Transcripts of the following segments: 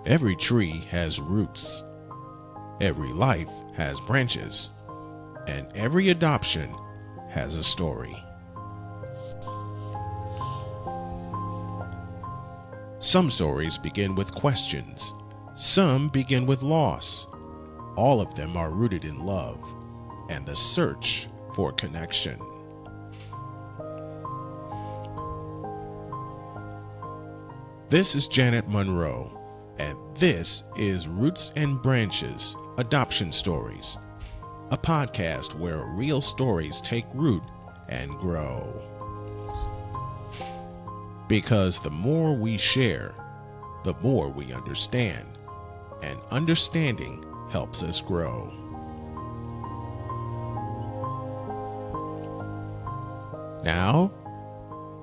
Every tree has roots, every life has branches, and every adoption has a story. Some stories begin with questions, some begin with loss. All of them are rooted in love and the search for connection. This is Janet Monroe, and this is Roots and Branches Adoption Stories, a podcast where real stories take root and grow. Because the more we share, the more we understand, and understanding helps us grow. Now,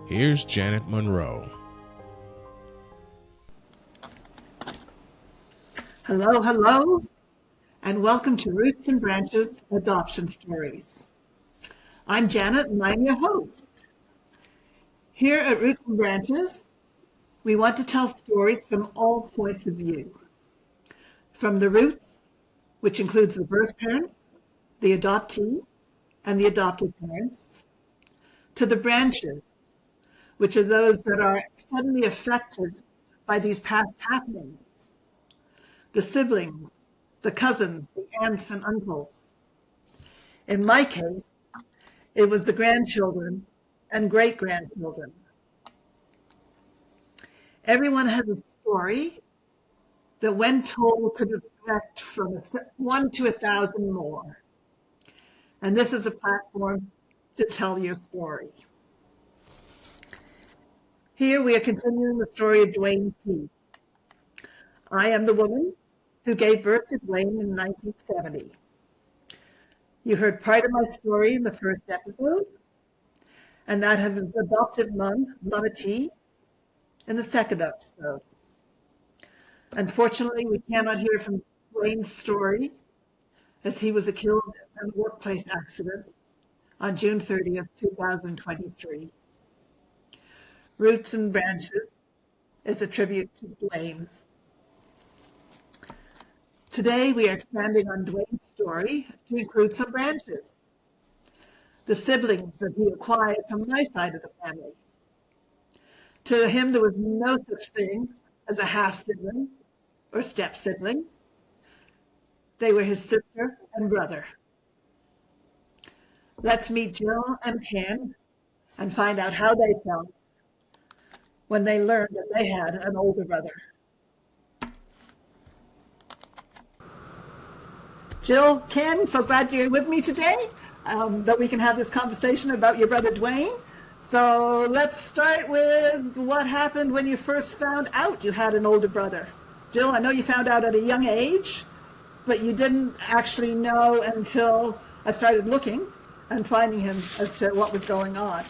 here's Janet Monroe. Hello, and welcome to Roots and Branches Adoption Stories. I'm Janet, and I'm your host. Here at Roots and Branches, we want to tell stories from all points of view. From the roots, which includes the birth parents, the adoptee, and the adopted parents, to the branches, which are those that are suddenly affected by these past happenings. The siblings, the cousins, the aunts and uncles. In my case, it was the grandchildren and great-grandchildren. Everyone has a story that when told could affect from 1 to 1,000 more. And this is a platform to tell your story. Here we are continuing the story of Dwayne T. I am the woman who gave birth to Dwayne in 1970. You heard part of my story in the first episode, and that of his adoptive mom, Mama T, in the second episode. Unfortunately, we cannot hear from Dwayne's story as he was killed in a workplace accident on June 30th, 2023. Roots and Branches is a tribute to Dwayne. Today, we are expanding on Dwayne's story to include some branches, the siblings that he acquired from my side of the family. To him, there was no such thing as a half-sibling or step-sibling. They were his sister and brother. Let's meet Jill and Ken and find out how they felt when they learned that they had an older brother. Jill, Ken, so glad you're with me today, that we can have this conversation about your brother Dwayne. So let's start with what happened when you first found out you had an older brother. Jill, I know you found out at a young age, but you didn't actually know until I started looking and finding him as to what was going on.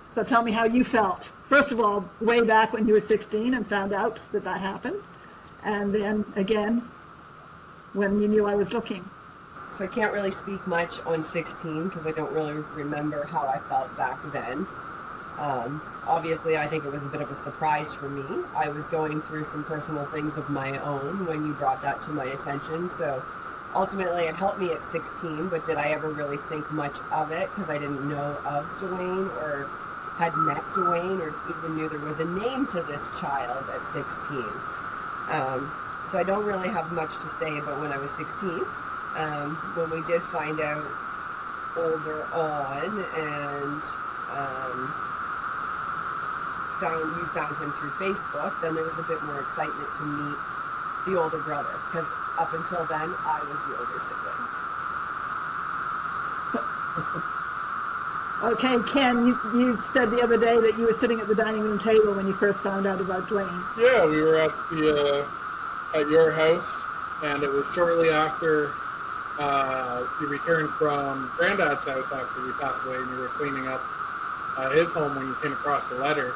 So tell me how you felt. First of all, way back when you were 16 and found out that that happened, and then again when you knew I was looking. So I can't really speak much on 16 because I don't really remember how I felt back then. Obviously, I think it was a bit of a surprise for me. I was going through some personal things of my own when you brought that to my attention. So ultimately, it helped me at 16, but did I ever really think much of it because I didn't know of Dwayne or had met Dwayne or even knew there was a name to this child at 16. So I don't really have much to say about when I was 16. When we did find out older on and you found him through Facebook, then there was a bit more excitement to meet the older brother, because up until then, I was the older sibling. Okay, Ken, you said the other day that you were sitting at the dining room table when you first found out about Dwayne. Yeah, we were at your house, and it was shortly after you returned from Granddad's house after he passed away, and you were cleaning up his home when you came across the letter.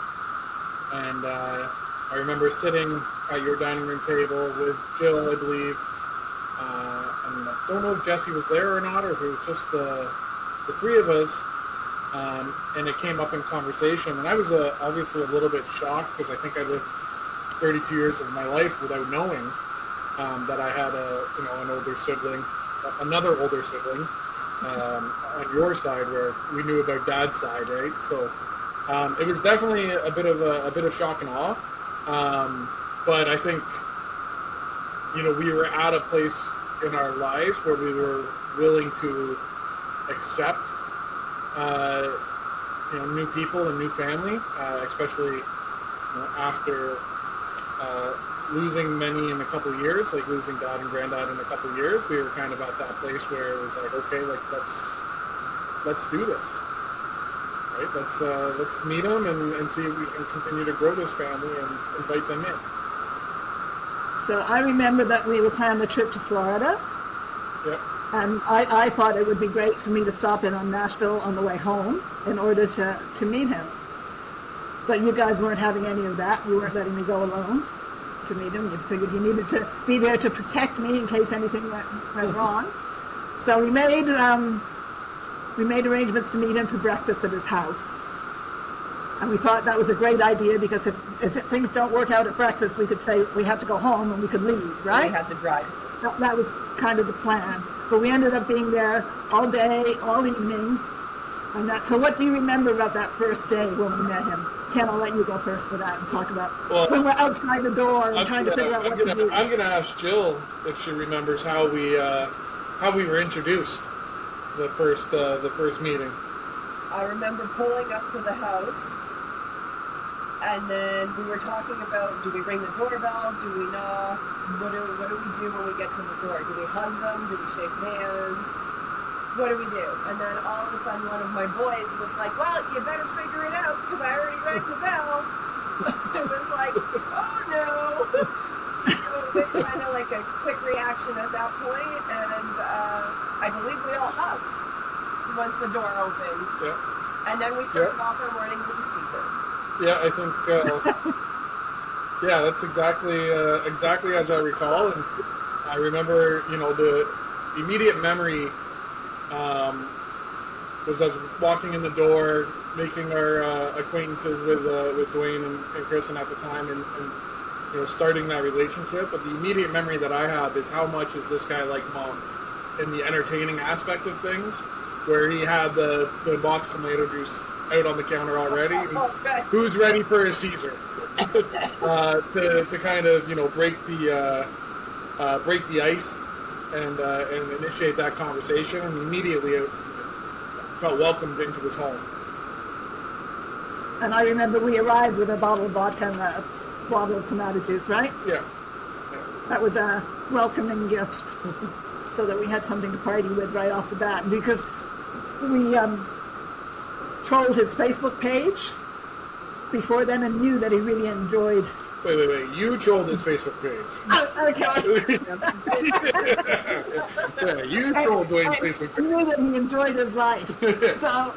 And I remember sitting at your dining room table with Jill, I believe, and I don't know if Jesse was there or not, or if it was just the three of us, and it came up in conversation. And I was obviously a little bit shocked because I think I lived 32 years of my life without knowing that I had an older sibling, another older sibling on your side, where we knew about Dad's side, right? So it was definitely a bit of shock and awe. But I think we were at a place in our lives where we were willing to accept new people and new family, especially after losing many in a couple of years, like losing Dad and Granddad in a couple of years. We were kind of at that place where it was like, okay, like let's do this, right? Let's meet them and see if we can continue to grow this family and invite them in. So I remember that we were planning a trip to Florida. Yep. And I thought it would be great for me to stop in on Nashville on the way home in order to meet him. But you guys weren't having any of that. You weren't letting me go alone to meet him. You figured you needed to be there to protect me in case anything went wrong. So we made arrangements to meet him for breakfast at his house. And we thought that was a great idea because if things don't work out at breakfast, we could say we have to go home and we could leave, right? We had to drive. That was kind of the plan. But we ended up being there all day, all evening. So what do you remember about that first day when we met him? Ken, I'll let you go first for that and talk about when we're outside the door and trying to figure out what to do. I'm going to ask Jill if she remembers how we were introduced the first meeting. I remember pulling up to the house, and then we were talking about, do we ring the doorbell? Do we knock? What do we do when we get to the door? Do we hug them? Do we shake hands? What do we do? And then all of a sudden one of my boys was like, well, you better figure it out because I already rang the bell. It was like, oh no. So it was kind of like a quick reaction at that point, and I believe we all hugged once the door opened. Yeah. And then we started off our morning with the Caesar. Yeah, I think that's exactly as I recall, and I remember the immediate memory was us walking in the door, making our acquaintances with Dwayne and Kristen at the time, and starting that relationship. But the immediate memory that I have is how much is this guy like Mom in the entertaining aspect of things, where he had the box of tomato juice out on the counter already. Who's ready for a Caesar? to kind of break the ice and initiate that conversation, and immediately felt welcomed into his home. And I remember we arrived with a bottle of vodka and a bottle of tomato juice, right? Yeah. That was a welcoming gift, so that we had something to party with right off the bat. Because we trolled his Facebook page before then and knew that he really enjoyed. Wait. You trolled his Facebook page. Oh, okay. You trolled Dwayne's Facebook page. I knew that he enjoyed his life. So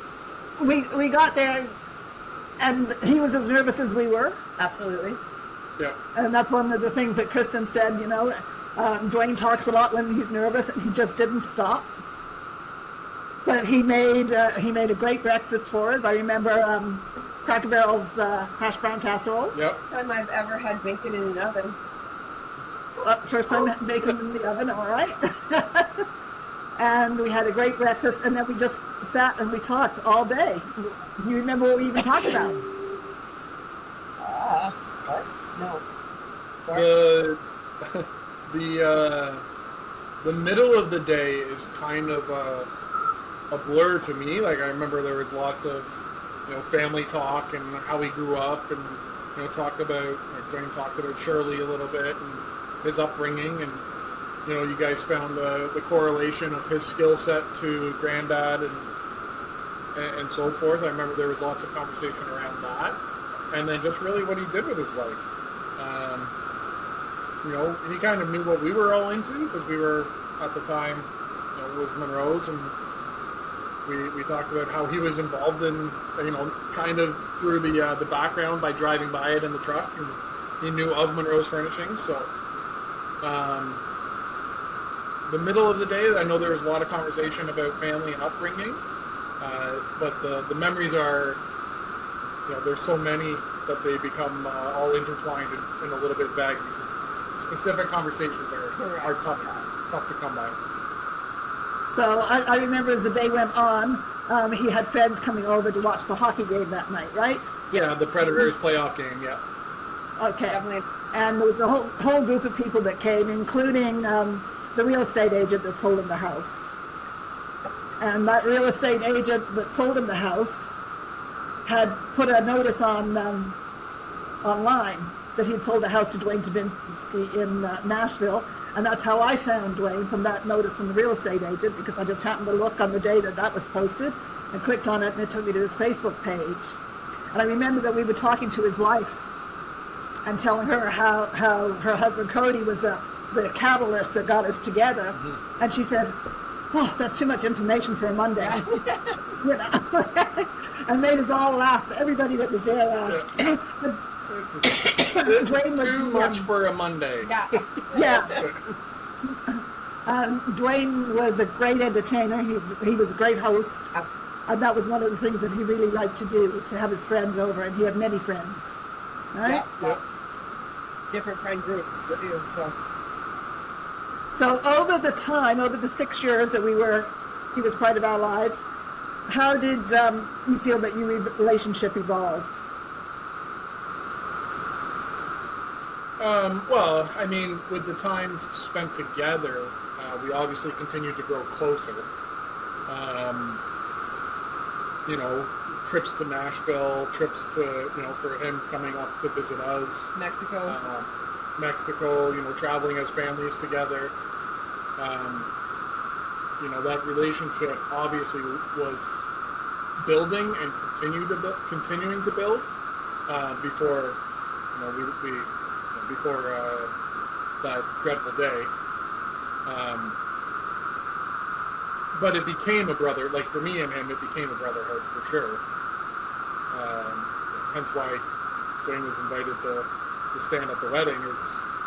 we got there, and he was as nervous as we were. Absolutely. Yeah. And that's one of the things that Kristen said, Dwayne talks a lot when he's nervous, and he just didn't stop. But he made a great breakfast for us. I remember Cracker Barrel's hash brown casserole. Yep. First time I've ever had bacon in an oven. First time had bacon in the oven, all right. And we had a great breakfast, and then we just sat and we talked all day. Do you remember what we even talked about? What? No. Sorry. The middle of the day is kind of a blur to me. Like, I remember there was lots of family talk and how we grew up, and Dwayne talked about Shirley a little bit and his upbringing, and you guys found the correlation of his skill set to Granddad and so forth. I remember there was lots of conversation around that, and then just really what he did with his life. He kind of knew what we were all into because we were at the time with Monroe's, and we talked about how he was involved in kind of through the background by driving by it in the truck, and he knew of Monroe's Furnishings. So the middle of the day, I know there was a lot of conversation about family and upbringing, but the memories are there's so many that they become all intertwined and a little bit vague because specific conversations are tough to come by. So I remember as the day went on, he had friends coming over to watch the hockey game that night, right? Yeah, the Predators playoff game, yeah. Okay. Definitely. And there was a whole group of people that came, including the real estate agent that sold him the house. And that real estate agent that sold him the house had put a notice on online that he'd sold the house to Dwayne Tabinski in Nashville. And that's how I found Dwayne, from that notice from the real estate agent, because I just happened to look on the day that was posted and clicked on it, and it took me to his Facebook page. And I remember that we were talking to his wife and telling her how her husband Cody was the catalyst that got us together. Mm-hmm. And she said, "Oh, that's too much information for a Monday." You know? And made us all laugh. Everybody that was there laughed. Yeah. This is too much for a Monday. Yeah. Yeah. Dwayne was a great entertainer. He was a great host. Absolutely. And that was one of the things that he really liked to do, was to have his friends over, and he had many friends. Right? Yeah. Different friend groups too. So over the 6 years that he was part of our lives, how did you feel that your relationship evolved? Well, I mean, with the time spent together, we obviously continued to grow closer. You know, trips to Nashville, trips to, you know, for him coming up to visit us. Mexico, you know, traveling as families together. You know, that relationship obviously was building and continuing to build before, you know, before that dreadful day. But it became a brother, like for me and him, it became a brotherhood for sure. Hence why Dwayne was invited to stand at the wedding, is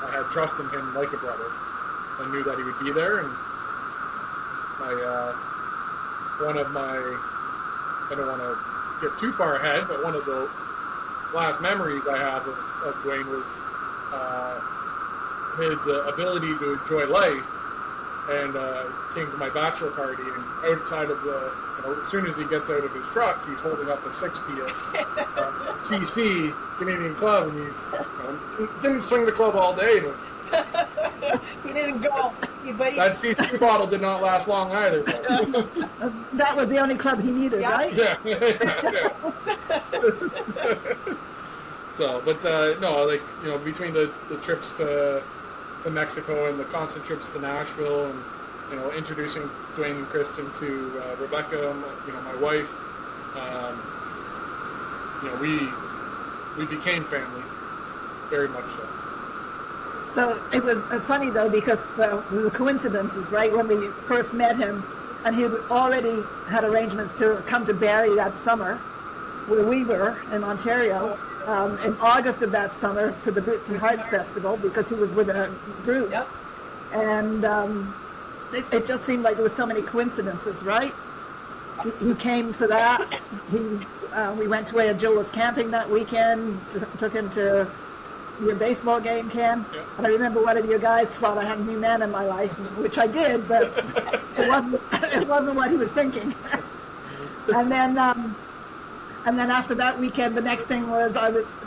I had trust in him like a brother. I knew that he would be there, and I don't want to get too far ahead, but one of the last memories I have of Dwayne was his ability to enjoy life, and came to my bachelor party, and outside of the, you know, as soon as he gets out of his truck, he's holding up a 60 CC Canadian club, and he didn't swing the club all day, but He didn't go, but that CC bottle did not last long either. But. That was the only club he needed, right? Yeah. So, but no, like, you know, between the trips to Mexico and the constant trips to Nashville, and, you know, introducing Dwayne and Kristen to Rebecca, you know, my wife, you know, we became family, very much so. So it was funny though, because the coincidences, right? When we first met him, and he already had arrangements to come to Barrie that summer, where we were in Ontario, in August of that summer for the Boots and Hearts Festival, because he was with a group. Yep. And it just seemed like there were so many coincidences, right? He came for that. We went to where Jill was camping that weekend, took him to your baseball game, Ken. Yep. And I remember one of you guys thought I had a new man in my life, which I did, but it wasn't what he was thinking. And then after that weekend, the next thing was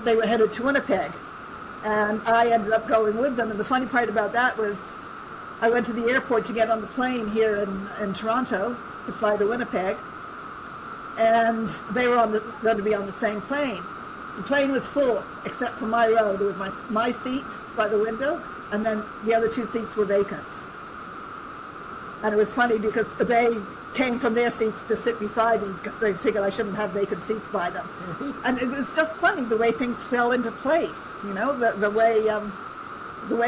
they were headed to Winnipeg, and I ended up going with them. And the funny part about that was I went to the airport to get on the plane here in Toronto to fly to Winnipeg, and they were going to be on the same plane. The plane was full except for my row. There was my seat by the window, and then the other two seats were vacant. And it was funny because they came from their seats to sit beside me because they figured I shouldn't have vacant seats by them. And it was just funny the way things fell into place, you know, the way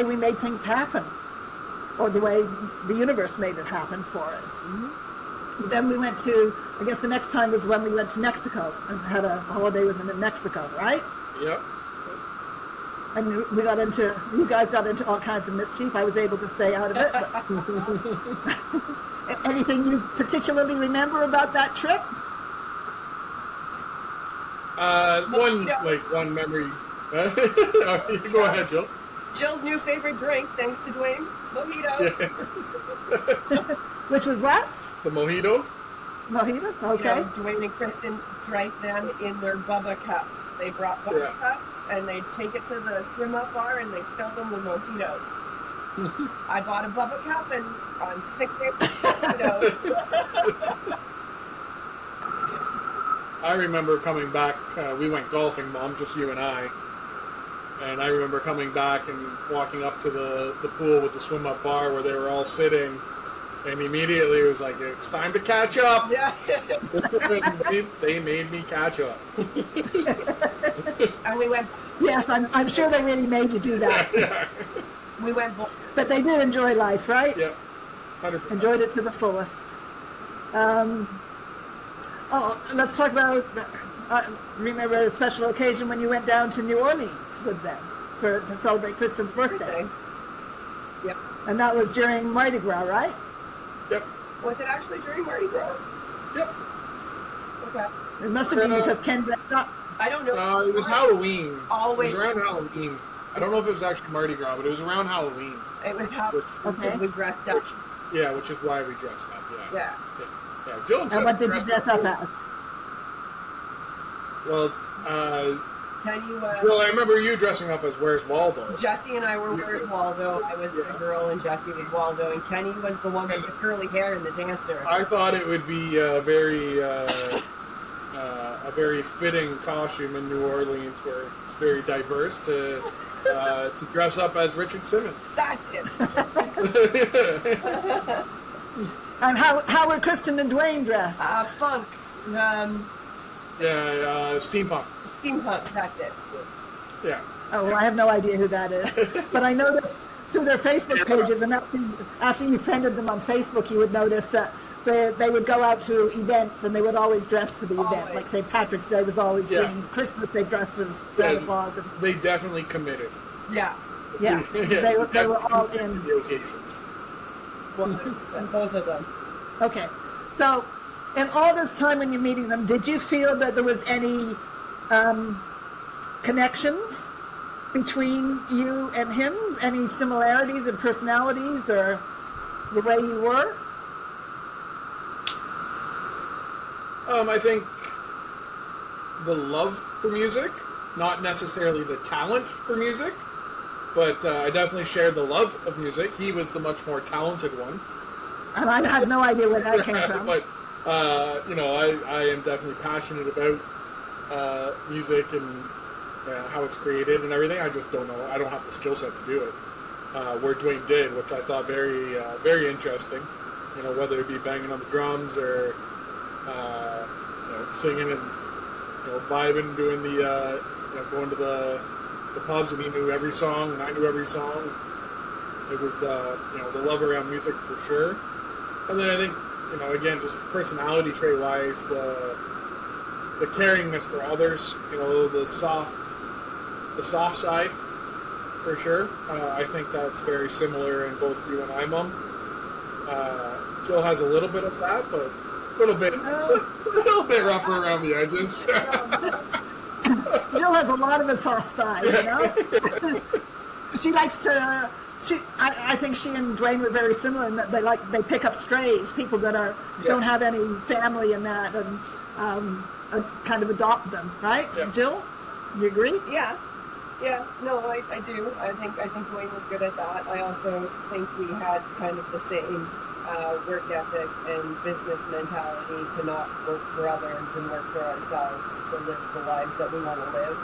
we made things happen, or the way the universe made it happen for us. Mm-hmm. Then we went to, I guess the next time was when we went to Mexico and had a holiday with them in Mexico, right? Yep. And you guys got into all kinds of mischief. I was able to stay out of it. But anything you particularly remember about that trip? One memory. Go ahead, Jill. Jill's new favorite drink, thanks to Dwayne, mojito. Yeah. Which was what? The mojito. Mojito? You Okay. know, Dwayne and Kristen drank them in their Bubba cups. They brought Bubba cups and they take it to the swim-up bar and they fill them with mojitos. I bought a Bubba cup and I'm thinking mojitos. I remember coming back. We went golfing, Mom, just you and I. And I remember coming back and walking up to the pool with the swim-up bar where they were all sitting. And immediately it was like, it's time to catch up. Yeah. they made me catch up. And we went. Yes, I'm sure they really made you do that. Yeah. We went. But they did enjoy life, right? Yep. 100%. Enjoyed it to the fullest. Let's talk about. Remember a special occasion when you went down to New Orleans with them to celebrate Kristen's birthday. Yep. And that was during Mardi Gras, right? Yep. Was it actually during Mardi Gras? Yep. Okay. It must have been because Ken dressed up. I don't know. It was Halloween. Always. It was around Halloween. I don't know if it was actually Mardi Gras, but it was around Halloween. It was how Okay. we dressed up. Which is why we dressed up. Yeah. Yeah. Jill And what did you dress up as? Well, Can you? Jill, I remember you dressing up as Where's Waldo. Jesse and I were Where's Waldo. I was the girl, and Jesse was Waldo, and Kenny was the one with the curly hair and the dancer. I thought it would be a very fitting costume in New Orleans, where it's very diverse to dress up as Richard Simmons. That's it. And how were Kristen and Dwayne dressed? Funk. Steampunk. Steampunk, that's it. Yeah. Oh, well, I have no idea who that is. But I noticed through their Facebook pages, and after you friended them on Facebook, you would notice that they would go out to events and they would always dress for the event. Like St. Patrick's Day was always green. Christmas they dressed as Santa Claus. And, they definitely committed. Yeah. Yeah. They were all in. The occasions. 100%. Both of them. Okay. So, in all this time when you're meeting them, did you feel that there was any connections between you and him? Any similarities in personalities or the way you were? I think the love for music, not necessarily the talent for music, but I definitely shared the love of music. He was the much more talented one. And I have no idea where that came from. But, I am definitely passionate about music and how it's created and everything. I just don't know. I don't have the skill set to do it. Where Dwayne did, which I thought very, very interesting. Whether it be banging on the drums or singing and vibing, doing the going to the pubs, and he knew every song and I knew every song. It was the love around music for sure. And then I think again, just personality trait wise, the caringness for others, the soft side for sure. I think that's very similar in both you and I, Mom. Jill has a little bit of that, but a little bit rougher around the edges. Jill has a lot of a soft side, She likes to. I think she and Dwayne were very similar in that they pick up strays, people that don't have any family in that, and kind of adopt them, right? Yeah. Jill, you agree? Yeah. No, I do. I think Dwayne was good at that. I also think we had kind of the same work ethic and business mentality to not work for others and work for ourselves, to live the lives that we want to live.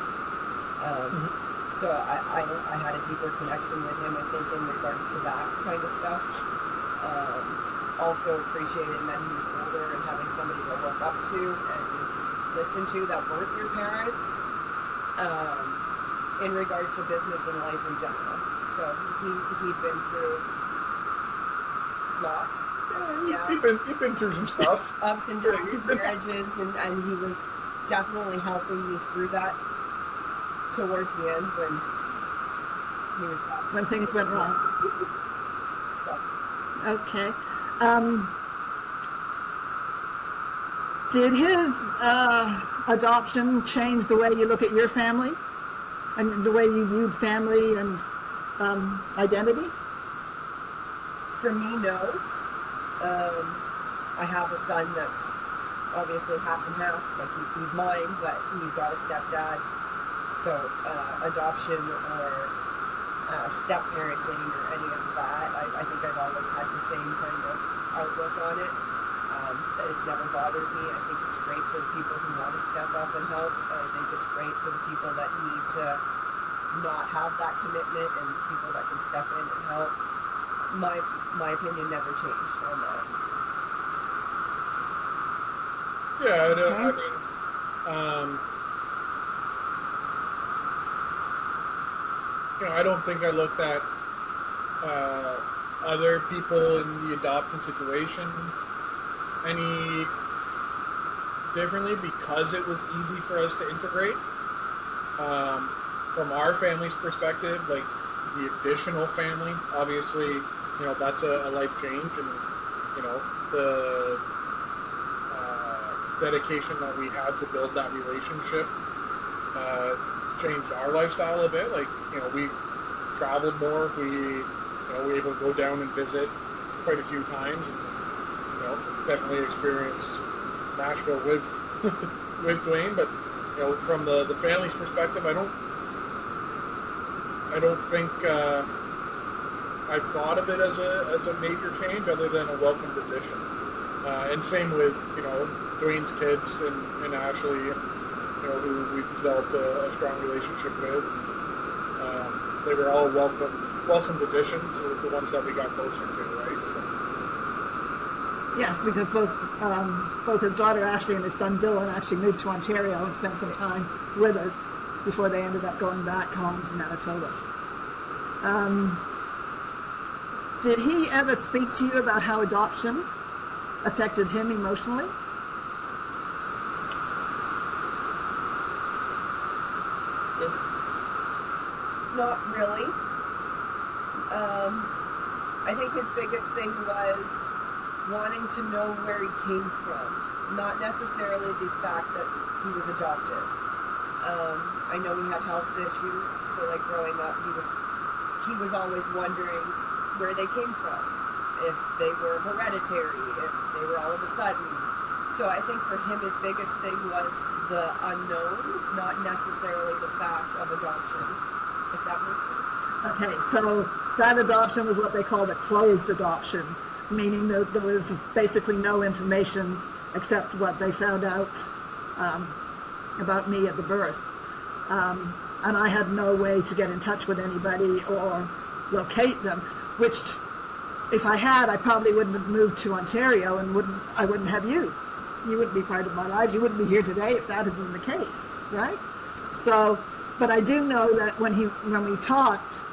So I had a deeper connection with him, I think, in regards to that kind of stuff. Also appreciating that he was older and having somebody to look up to and listen to that weren't your parents, in regards to business and life in general. So he'd been through lots. He'd been through some stuff. Ups and downs, marriages, and he was definitely helping me through that towards the end when things went wrong. So. Okay. Did his adoption change the way you look at your family and the way you viewed family and identity? For me, no. I have a son that's obviously half and half. Like he's mine, but he's got a stepdad. So adoption or step parenting or any of that, I think I've always had the same kind of outlook on it. That it's never bothered me. I think it's great for the people who want to step up and help. I think it's great for the people that need to not have that commitment and people that can step in and help. My opinion never changed on that. Yeah, Okay. I mean, I don't think I looked at other people in the adoption situation any differently because it was easy for us to integrate. From our family's perspective, like the additional family, obviously, that's a life change, and the dedication that we had to build that relationship changed our lifestyle a bit. Like, we traveled more. We were able to go down and visit quite a few times, and definitely experienced Nashville with with Dwayne. But from the family's perspective, I don't think I've thought of it as a major change, other than a welcomed addition. And same with Dwayne's kids and Ashley, who we've developed a strong relationship with. They were all welcomed additions, the ones that we got closer to, right? So. Yes, because both his daughter Ashley and his son Dylan actually moved to Ontario and spent some time with us before they ended up going back home to Manitoba. Did he ever speak to you about how adoption affected him emotionally? Not really. I think his biggest thing was wanting to know where he came from, not necessarily the fact that he was adopted. I know he had health issues, so like growing up, he was always wondering where they came from, if they were hereditary, if they were all of a sudden. So I think for him, his biggest thing was the unknown, not necessarily the fact of adoption, if that makes sense. Okay, so that adoption was what they called a closed adoption, meaning that there was basically no information except what they found out about me at the birth. And I had no way to get in touch with anybody or locate them, which if I had, I probably wouldn't have moved to Ontario and I wouldn't have you. You wouldn't be part of my life. You wouldn't be here today if that had been the case, right? So, but I do know that when we talked,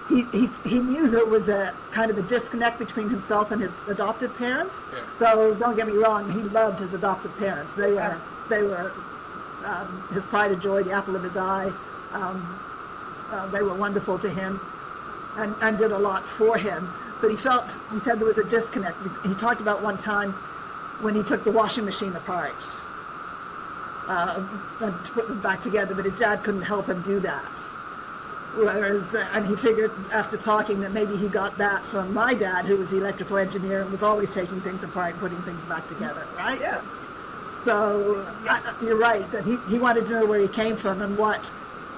he knew there was a kind of a disconnect between himself and his adopted parents. Yeah. Though don't get me wrong, he loved his adopted parents. They were his pride and joy, the apple of his eye. They were wonderful to him and did a lot for him. But he said there was a disconnect. He talked about one time when he took the washing machine apart and put them back together, but his dad couldn't help him do that. And he figured after talking that maybe he got that from my dad, who was the electrical engineer and was always taking things apart and putting things back together, right? Yeah. So you're right, that he wanted to know where he came from and what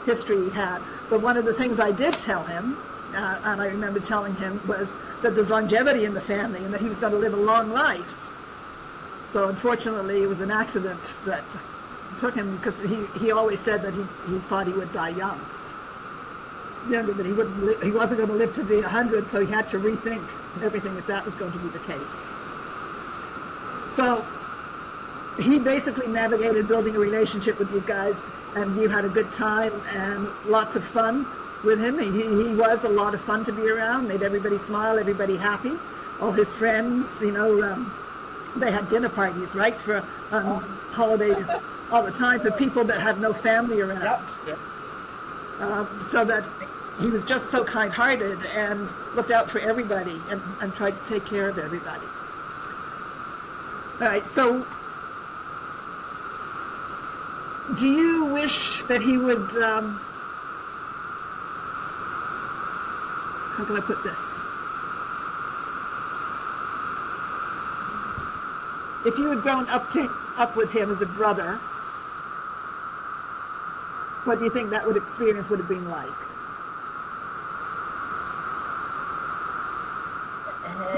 history he had. But one of the things I did tell him, and I remember telling him, was that there's longevity in the family and that he was going to live a long life. So unfortunately, it was an accident that took him, because he always said that he thought he would die young. Younger, that he wasn't going to live to be 100, so he had to rethink everything if that was going to be the case. So he basically navigated building a relationship with you guys, and you had a good time and lots of fun with him. He was a lot of fun to be around, made everybody smile, everybody happy. All his friends, they had dinner parties, right, for holidays all the time for people that had no family around. Yep. So that he was just so kind-hearted and looked out for everybody and tried to take care of everybody. All right, so Do you wish that he would, how can I put this? If you had grown up with him as a brother, what do you think that experience would have been like?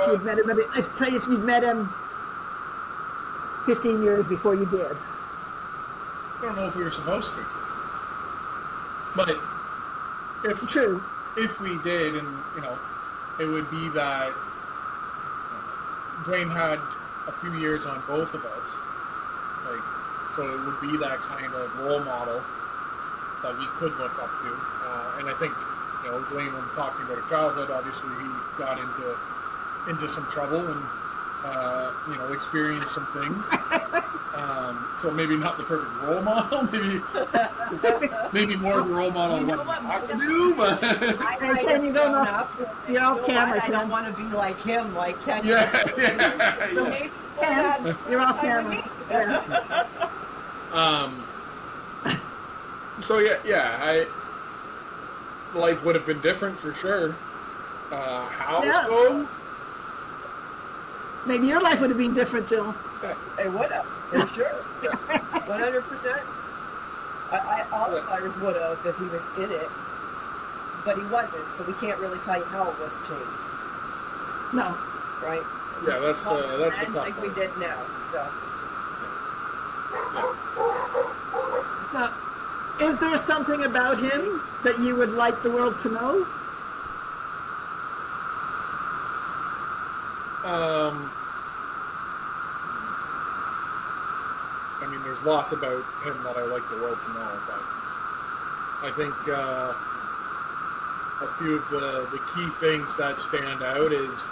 If you'd met him, say if you'd met him 15 years before you did. I don't know if we were supposed to, but if we did, and it would be that Dwayne had a few years on both of us, so it would be that kind of role model that we could look up to, and I think Dwayne, when talking about his childhood, obviously he got into some trouble and experienced some things. So maybe not the perfect role model, maybe more of a role model what not to do, but you're off camera. I don't want to be like him, like Ken. Yeah. So maybe you're off camera. So life would have been different for sure. How so? Maybe your life would have been different, Jill. It would have, for sure. 100%. All of ours would have if he was in it, but he wasn't, so we can't really tell you how it would have changed. No. Right? Yeah, that's the tough like we did now, so. So, is there something about him that you would like the world to know? There's lots about him that I like the world to know, but I think a few of the key things that stand out is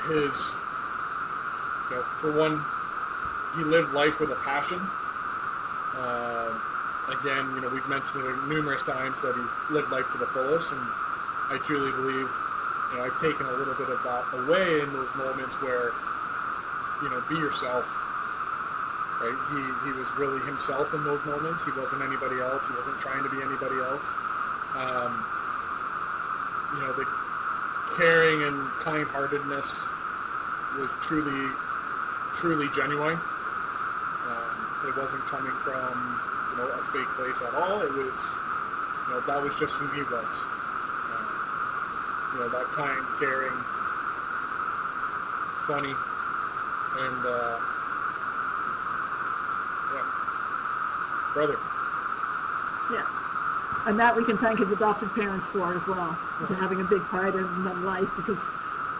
his, for one, he lived life with a passion. Again, we've mentioned it numerous times that he's lived life to the fullest, and I truly believe, I've taken a little bit of that away in those moments where, be yourself, right? He was really himself in those moments. He wasn't anybody else. He wasn't trying to be anybody else. The caring and kind-heartedness was truly, truly genuine. It wasn't coming from, a fake place at all. It was, that was just who he was. That kind, caring, funny, and brother. Yeah, and that we can thank his adopted parents for as well, for having a big part in my life, because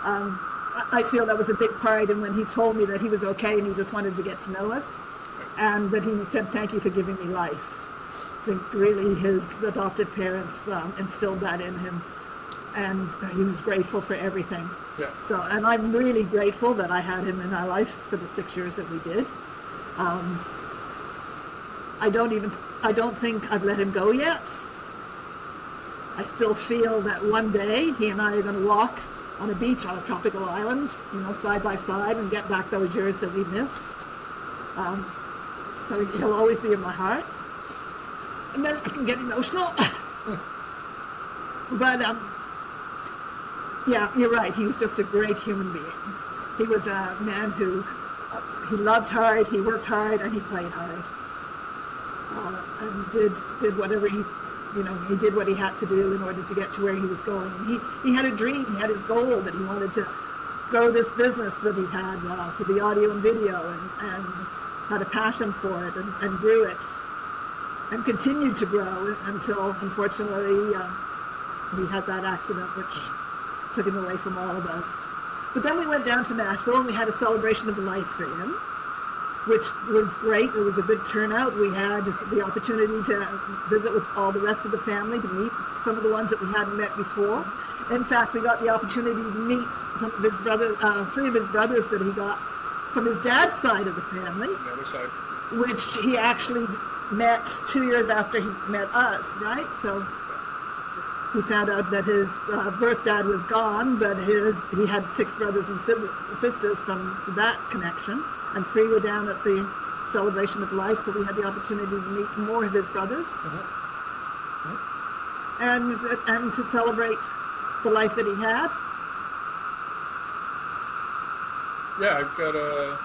I feel that was a big part in when he told me that he was okay and he just wanted to get to know us, and that he said, "Thank you for giving me life." I think really his adopted parents instilled that in him, and he was grateful for everything. Yeah. So, and I'm really grateful that I had him in our life for the 6 years that we did. I don't think I've let him go yet. I still feel that one day he and I are going to walk on a beach on a tropical island, side by side, and get back those years that we missed. So he'll always be in my heart. And then I can get emotional. But yeah, you're right. He was just a great human being. He was a man who he loved hard, he worked hard, and he played hard. And did whatever he did what he had to do in order to get to where he was going. And he had a dream. He had his goal that he wanted to grow this business that he had for the audio and video, and had a passion for it, and grew it, and continued to grow until, unfortunately, he had that accident which took him away from all of us. But then we went down to Nashville and we had a celebration of life for him, which was great. It was a big turnout. We had the opportunity to visit with all the rest of the family, to meet some of the ones that we hadn't met before. In fact, we got the opportunity to meet some of his brothers, 3 of his brothers that he got from his dad's side of the family, The other side. which he actually met 2 years after he met us, right? So he found out that his birth dad was gone, but he had 6 brothers and sisters from that connection, and 3 were down at the celebration of life, so we had the opportunity to meet more of his brothers and to celebrate the life that he had. Yeah, I've got a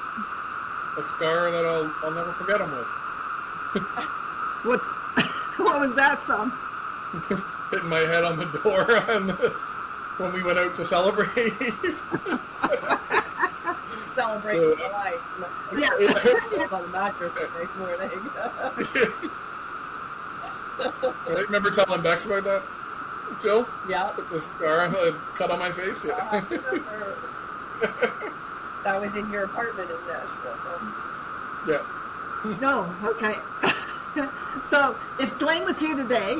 scar that I'll never forget him with. What was that from? Hitting my head on the door when we went out to celebrate. Celebrate So, his life. Yeah. On the mattress the next morning. Right? Remember telling Bex about that, Jill? Yeah. The scar, the cut on my face? Yeah. I remember. That was in your apartment in Nashville. Yeah. No, okay. So if Dwayne was here today,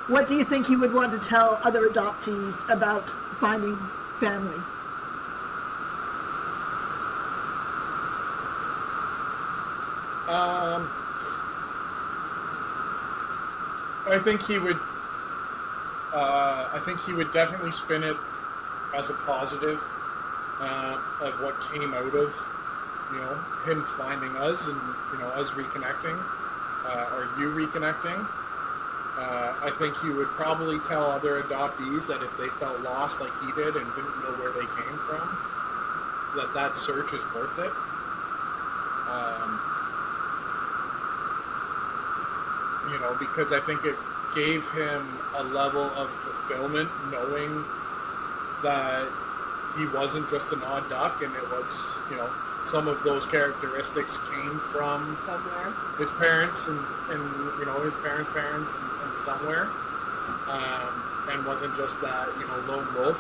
what do you think he would want to tell other adoptees about finding family? I think he would. I think he would definitely spin it as a positive of what came out of, him finding us and us reconnecting, or you reconnecting. I think he would probably tell other adoptees that if they felt lost like he did and didn't know where they came from, that search is worth it. Because I think it gave him a level of fulfillment knowing that he wasn't just an odd duck, and it was, some of those characteristics came from Somewhere. his parents and his parents' parents and somewhere, and wasn't just that, lone wolf.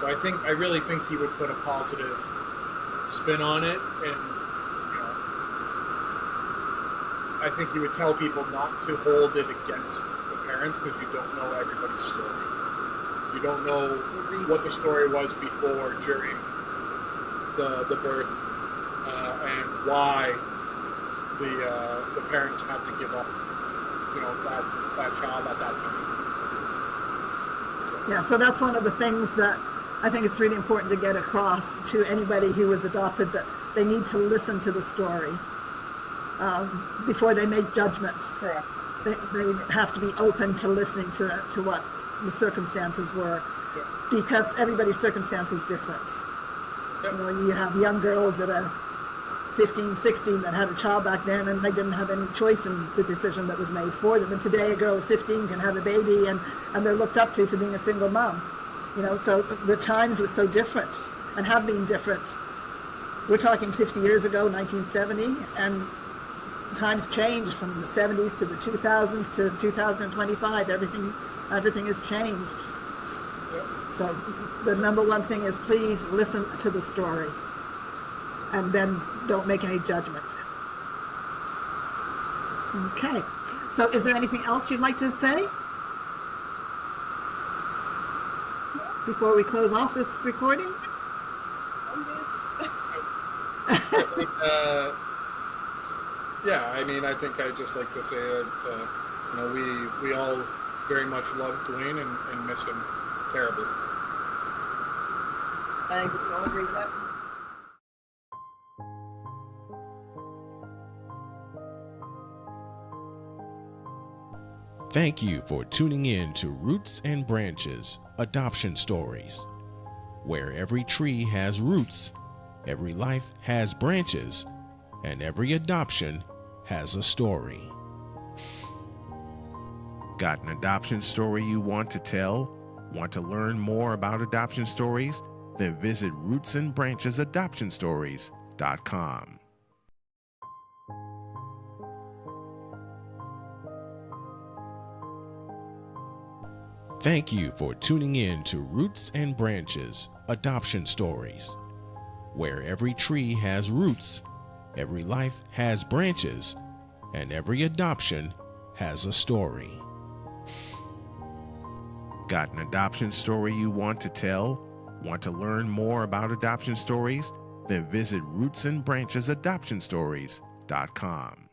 So I really think he would put a positive spin on it, and I think he would tell people not to hold it against the parents, because you don't know everybody's story. You don't know what the story was before, during the birth, and why the parents had to give up, that child at that time. Yeah, so that's one of the things that I think it's really important to get across to anybody who was adopted, that they need to listen to the story before they make judgments. Correct. They have to be open to listening to what the circumstances were, because everybody's circumstance was different. Yep. You have young girls that are 15, 16 that had a child back then, and they didn't have any choice in the decision that was made for them. And today a girl at 15 can have a baby, and they're looked up to for being a single mom. So the times were so different and have been different. We're talking 50 years ago, 1970, and times changed from the 70s to the 2000s to 2025. Everything has changed. Yep. So the number one thing is, please listen to the story and then don't make any judgment. Okay. So is there anything else you'd like to say before we close off this recording? I think I'd just like to say that we all very much love Dwayne and miss him terribly. I think we can all agree with that. Thank you for tuning in to Roots and Branches Adoption Stories, where every tree has roots, every life has branches, and every adoption has a story. Got an adoption story you want to tell? Want to learn more about adoption stories? Then visit rootsandbranchesadoptionstories.com. Thank you for tuning in to Roots and Branches Adoption Stories, where every tree has roots, every life has branches, and every adoption has a story. Got an adoption story you want to tell? Want to learn more about adoption stories? Then visit rootsandbranchesadoptionstories.com.